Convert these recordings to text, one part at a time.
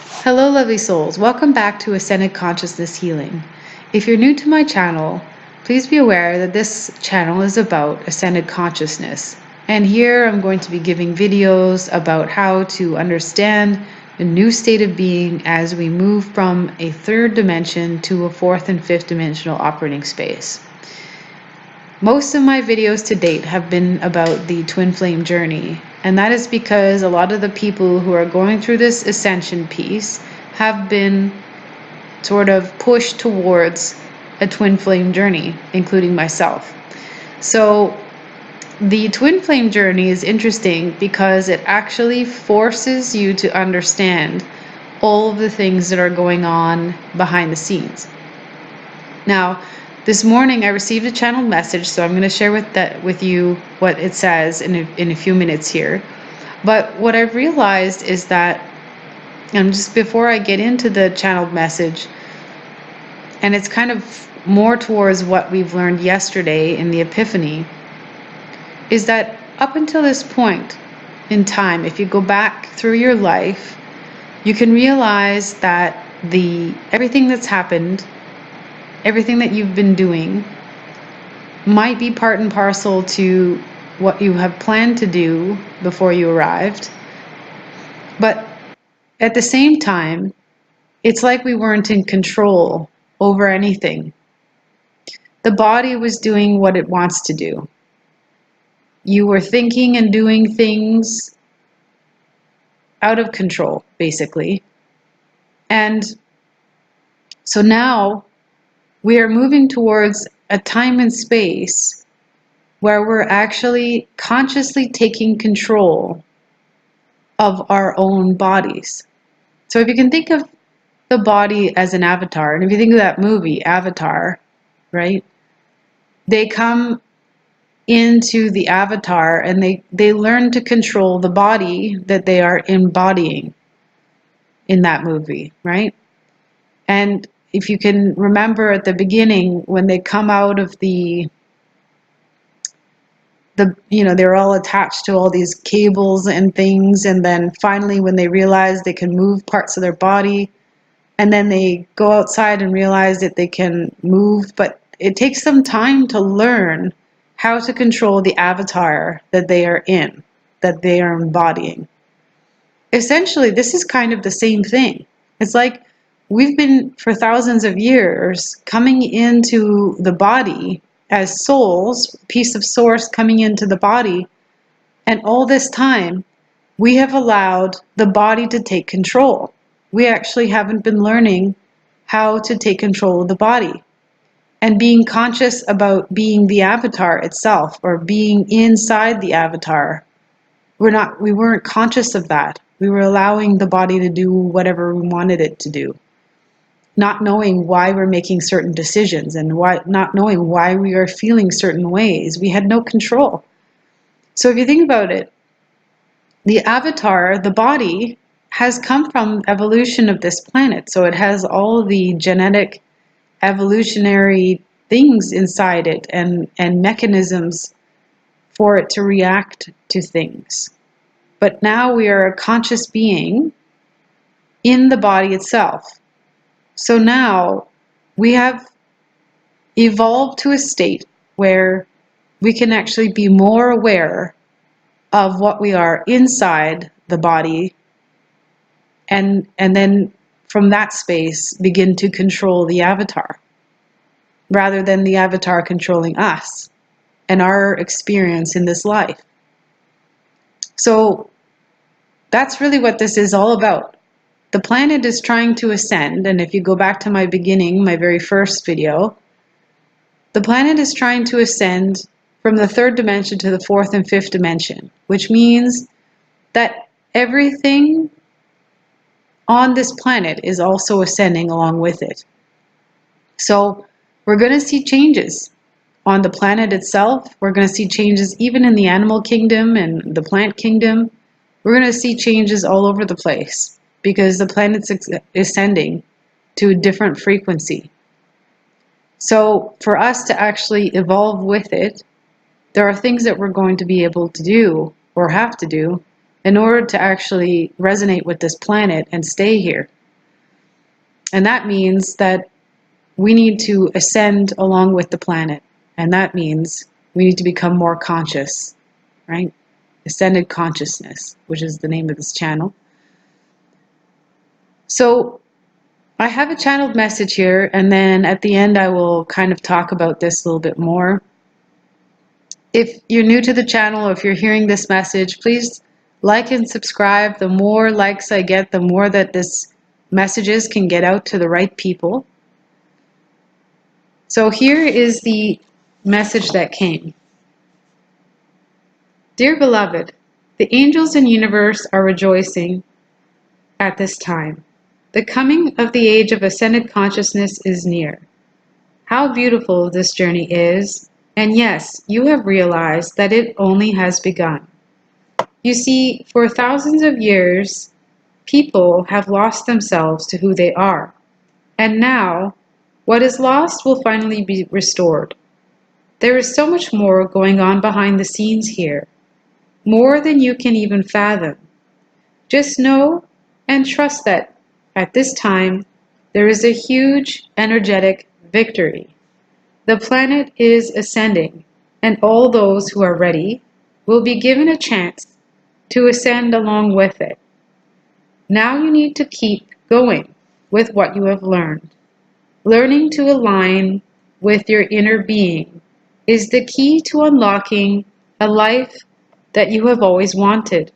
Hello, lovely souls. Welcome back to Ascended Consciousness Healing. If you're new to my channel, please be aware that this channel is about ascended consciousness. And here I'm going to be giving videos about how to understand a new state of being as we move from a third dimension to a fourth and fifth dimensional operating space. Most of my videos to date have been about the twin flame journey, and that is because a lot of the people who are going through this ascension piece have been sort of pushed towards a twin flame journey, including myself. So the twin flame journey is interesting because it actually forces you to understand all of the things that are going on behind the scenes. Now, this morning I received a channeled message, so I'm going to share with you what it says in a few minutes here. But what I've realized is that, and just before I get into the channeled message, and it's kind of more towards what we've learned yesterday in the Epiphany, is that up until this point in time, if you go back through your life, you can realize that everything that's happened, everything that you've been doing might be part and parcel to what you have planned to do before you arrived. But at the same time, it's like we weren't in control over anything. The body was doing what it wants to do. You were thinking and doing things out of control, basically. And so now we are moving towards a time and space where we're actually consciously taking control of our own bodies. So if you can think of the body as an avatar, and if you think of that movie, Avatar, right? They come into the avatar and they learn to control the body that they are embodying in that movie, right? And if you can remember at the beginning when they come out of they're all attached to all these cables and things, and then finally when they realize they can move parts of their body, and then they go outside and realize that they can move, but it takes them time to learn how to control the avatar that they are in, that they are embodying. Essentially, this is kind of the same thing. It's like we've been for thousands of years coming into the body as souls, piece of source coming into the body, and all this time we have allowed the body to take control. We actually haven't been learning how to take control of the body and being conscious about being the avatar itself or being inside the avatar. We weren't conscious of that. We were allowing the body to do whatever we wanted it to do, not knowing why we're making certain decisions and not knowing why we are feeling certain ways. We had no control. So if you think about it, the avatar, the body, has come from evolution of this planet. So it has all the genetic evolutionary things inside it and mechanisms for it to react to things. But now we are a conscious being in the body itself. So now we have evolved to a state where we can actually be more aware of what we are inside the body, and then from that space begin to control the avatar rather than the avatar controlling us and our experience in this life. So that's really what this is all about. The planet is trying to ascend, and if you go back to my beginning, my very first video, the planet is trying to ascend from the third dimension to the fourth and fifth dimension, which means that everything on this planet is also ascending along with it. So we're going to see changes on the planet itself. We're going to see changes even in the animal kingdom and the plant kingdom. We're going to see changes all over the place because the planet's ascending to a different frequency. So for us to actually evolve with it, there are things that we're going to be able to do or have to do in order to actually resonate with this planet and stay here. And that means that we need to ascend along with the planet. And that means we need to become more conscious, right? Ascended consciousness, which is the name of this channel. So I have a channeled message here, and then at the end I will kind of talk about this a little bit more. If you're new to the channel, or if you're hearing this message, please like and subscribe. The more likes I get, the more that this messages can get out to the right people. So here is the message that came. Dear beloved, the angels and universe are rejoicing at this time. The coming of the age of ascended consciousness is near. How beautiful this journey is, and yes, you have realized that it only has begun. You see, for thousands of years, people have lost themselves to who they are, and now, what is lost will finally be restored. There is so much more going on behind the scenes here, more than you can even fathom. Just know and trust that at this time, there is a huge energetic victory. The planet is ascending, and all those who are ready will be given a chance to ascend along with it. Now you need to keep going with what you have learned. Learning to align with your inner being is the key to unlocking a life that you have always wanted.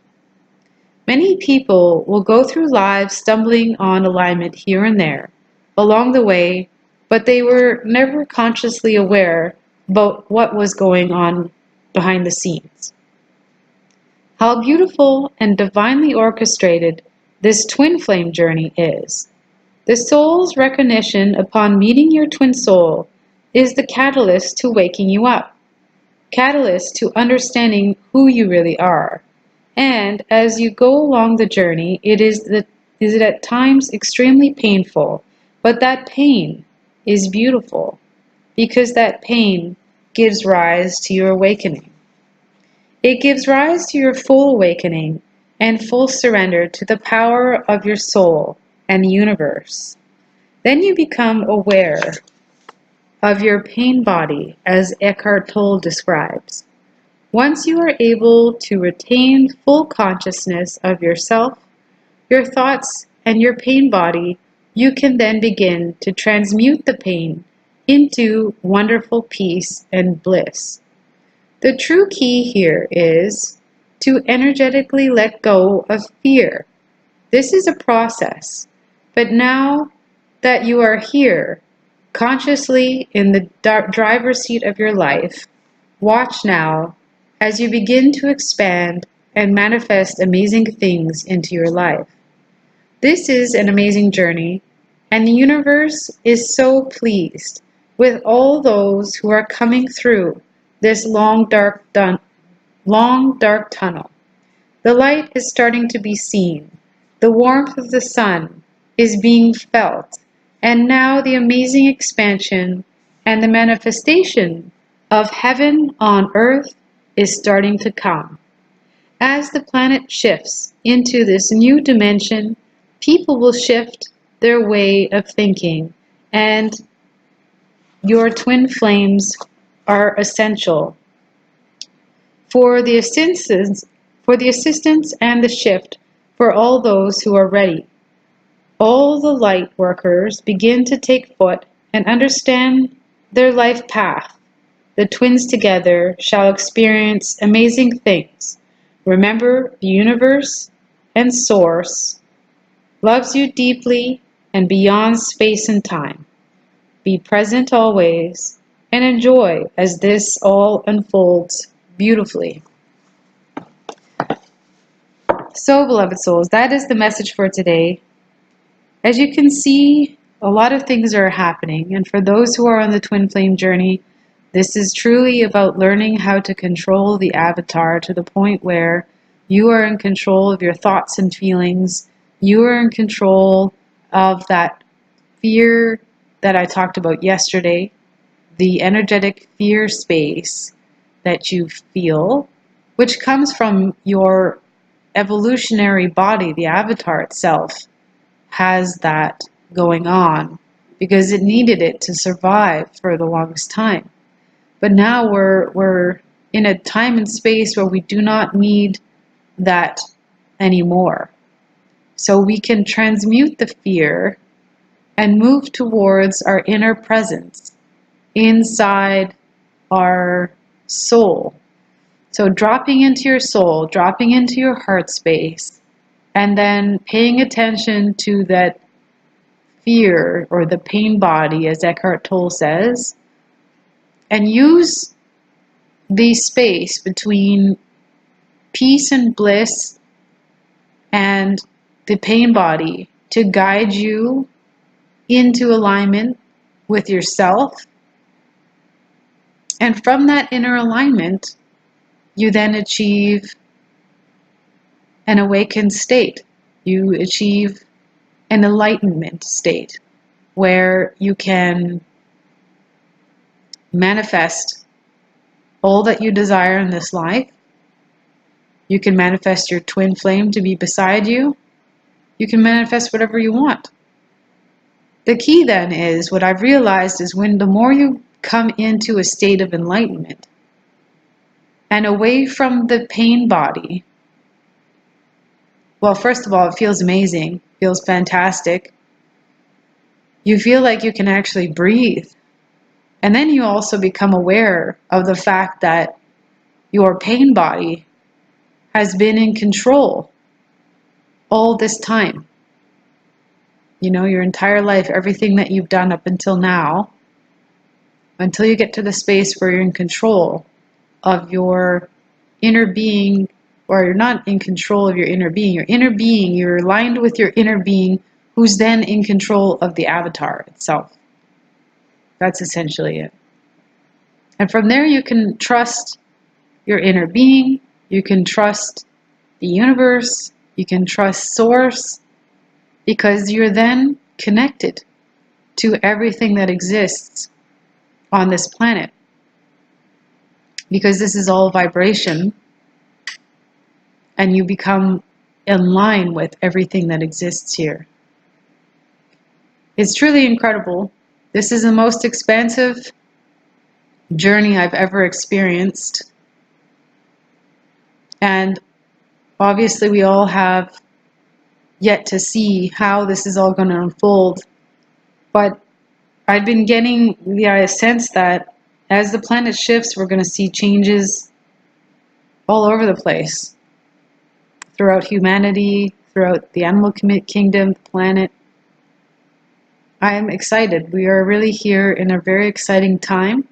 Many people will go through lives stumbling on alignment here and there along the way, but they were never consciously aware about what was going on behind the scenes. How beautiful and divinely orchestrated this twin flame journey is. The soul's recognition upon meeting your twin soul is the catalyst to waking you up, catalyst to understanding who you really are. And as you go along the journey, it is at times extremely painful, but that pain is beautiful because that pain gives rise to your awakening. It gives rise to your full awakening and full surrender to the power of your soul and the universe. Then you become aware of your pain body, as Eckhart Tolle describes. Once you are able to retain full consciousness of yourself, your thoughts, and your pain body, you can then begin to transmute the pain into wonderful peace and bliss. The true key here is to energetically let go of fear. This is a process, but now that you are here, consciously in the driver's seat of your life, watch now as you begin to expand and manifest amazing things into your life. This is an amazing journey, and the universe is so pleased with all those who are coming through this long dark tunnel. The light is starting to be seen. The warmth of the sun is being felt, and now the amazing expansion and the manifestation of heaven on earth is starting to come. As the planet shifts into this new dimension, people will shift their way of thinking, and your twin flames are essential for the assistance and the shift for all those who are ready. All the light workers begin to take foot and understand their life path. The twins together shall experience amazing things. Remember, the universe and source loves you deeply and beyond space and time. Be present always and enjoy as this all unfolds beautifully. So, beloved souls, that is the message for today. As you can see, a lot of things are happening, and for those who are on the twin flame journey, this is truly about learning how to control the avatar to the point where you are in control of your thoughts and feelings. You are in control of that fear that I talked about yesterday, the energetic fear space that you feel, which comes from your evolutionary body, the avatar itself, has that going on because it needed it to survive for the longest time. But now we're in a time and space where we do not need that anymore. So we can transmute the fear and move towards our inner presence inside our soul. So dropping into your soul, dropping into your heart space, and then paying attention to that fear or the pain body, as Eckhart Tolle says, and use the space between peace and bliss and the pain body to guide you into alignment with yourself. And from that inner alignment, you then achieve an awakened state. You achieve an enlightenment state where you can manifest all that you desire in this life. You can manifest your twin flame to be beside you. You can manifest whatever you want. The key then is, what I've realized is, when the more you come into a state of enlightenment and away from the pain body, well, first of all, it feels amazing, feels fantastic. You feel like you can actually breathe. And then you also become aware of the fact that your pain body has been in control all this time. You know, your entire life, everything that you've done up until now, until you get to the space where you're in control of your inner being, or you're not in control of your inner being, you're aligned with your inner being, who's then in control of the avatar itself. That's essentially it. And from there you can trust your inner being, you can trust the universe, you can trust source, because you're then connected to everything that exists on this planet. Because this is all vibration, and you become in line with everything that exists here. It's truly incredible. This is the most expansive journey I've ever experienced. And obviously we all have yet to see how this is all going to unfold. But I've been getting the sense that as the planet shifts, we're going to see changes all over the place. Throughout humanity, throughout the animal kingdom, the planet. I'm excited. We are really here in a very exciting time.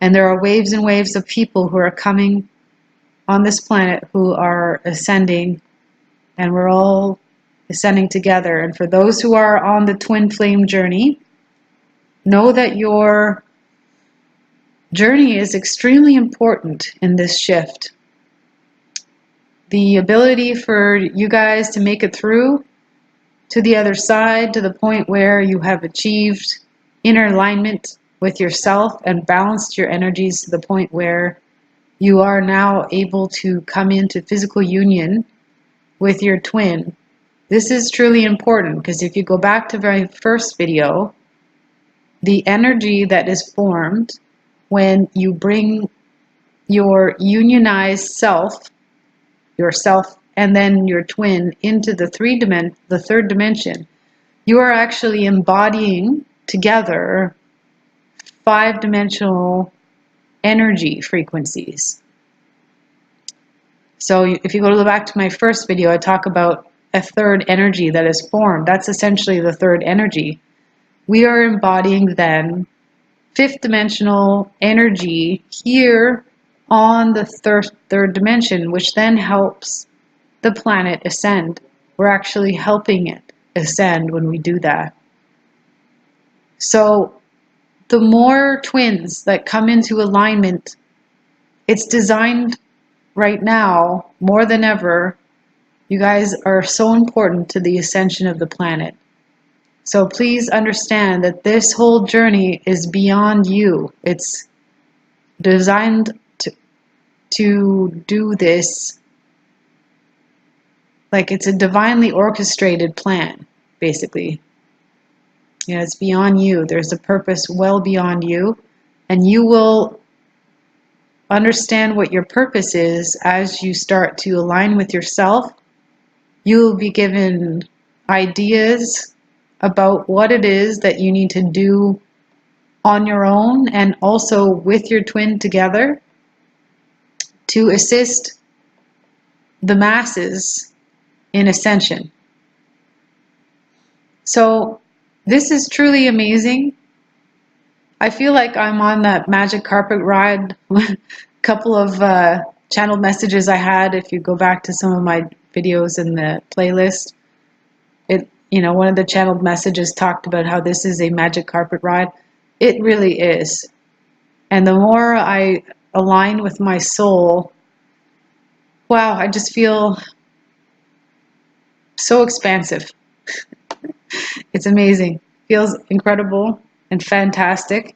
And there are waves and waves of people who are coming on this planet who are ascending, and we're all ascending together. And for those who are on the twin flame journey, know that your journey is extremely important in this shift. The ability for you guys to make it through to the other side, to the point where you have achieved inner alignment with yourself and balanced your energies to the point where you are now able to come into physical union with your twin. This is truly important, because if you go back to my first video, the energy that is formed when you bring your unionized self, yourself, and then your twin into the third dimension, you are actually embodying together 5-dimensional energy frequencies. So if you go back to my first video, I talk about a third energy that is formed. That's essentially the third energy. We are embodying then 5th-dimensional energy here on the third dimension, which then helps the planet ascend. We're actually helping it ascend when we do that. So the more twins that come into alignment, it's designed right now more than ever. You guys are so important to the ascension of the planet. So please understand that this whole journey is beyond you. It's designed to do this Like it's a divinely orchestrated plan, basically. You know, it's beyond you. There's a purpose well beyond you, and you will understand what your purpose is as you start to align with yourself. You will be given ideas about what it is that you need to do on your own and also with your twin together to assist the masses in ascension. So this is truly amazing. I feel like I'm on that magic carpet ride. A couple of channeled messages I had, if you go back to some of my videos in the playlist, one of the channeled messages talked about how this is a magic carpet ride. It really is. And the more I align with my soul, wow, I just feel so expansive. It's amazing. Feels incredible and fantastic.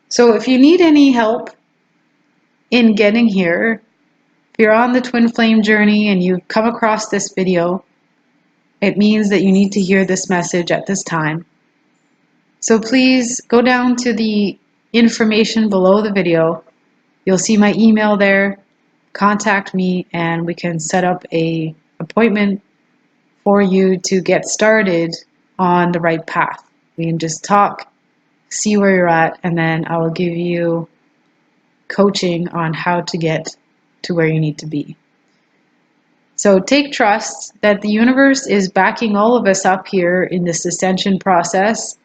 So if you need any help in getting here, if you're on the twin flame journey and you've come across this video, it means that you need to hear this message at this time. So please go down to the information below the video. You'll see my email there. Contact me and we can set up an appointment for you to get started on the right path. We can just talk, see where you're at, and then I will give you coaching on how to get to where you need to be. So take trust that the universe is backing all of us up here in this ascension process.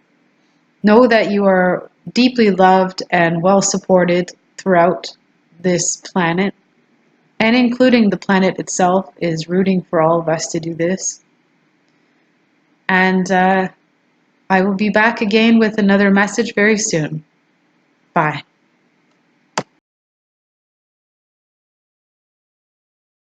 Know that you are deeply loved and well supported throughout this planet, and including the planet itself is rooting for all of us to do this. And I will be back again with another message very soon. Bye.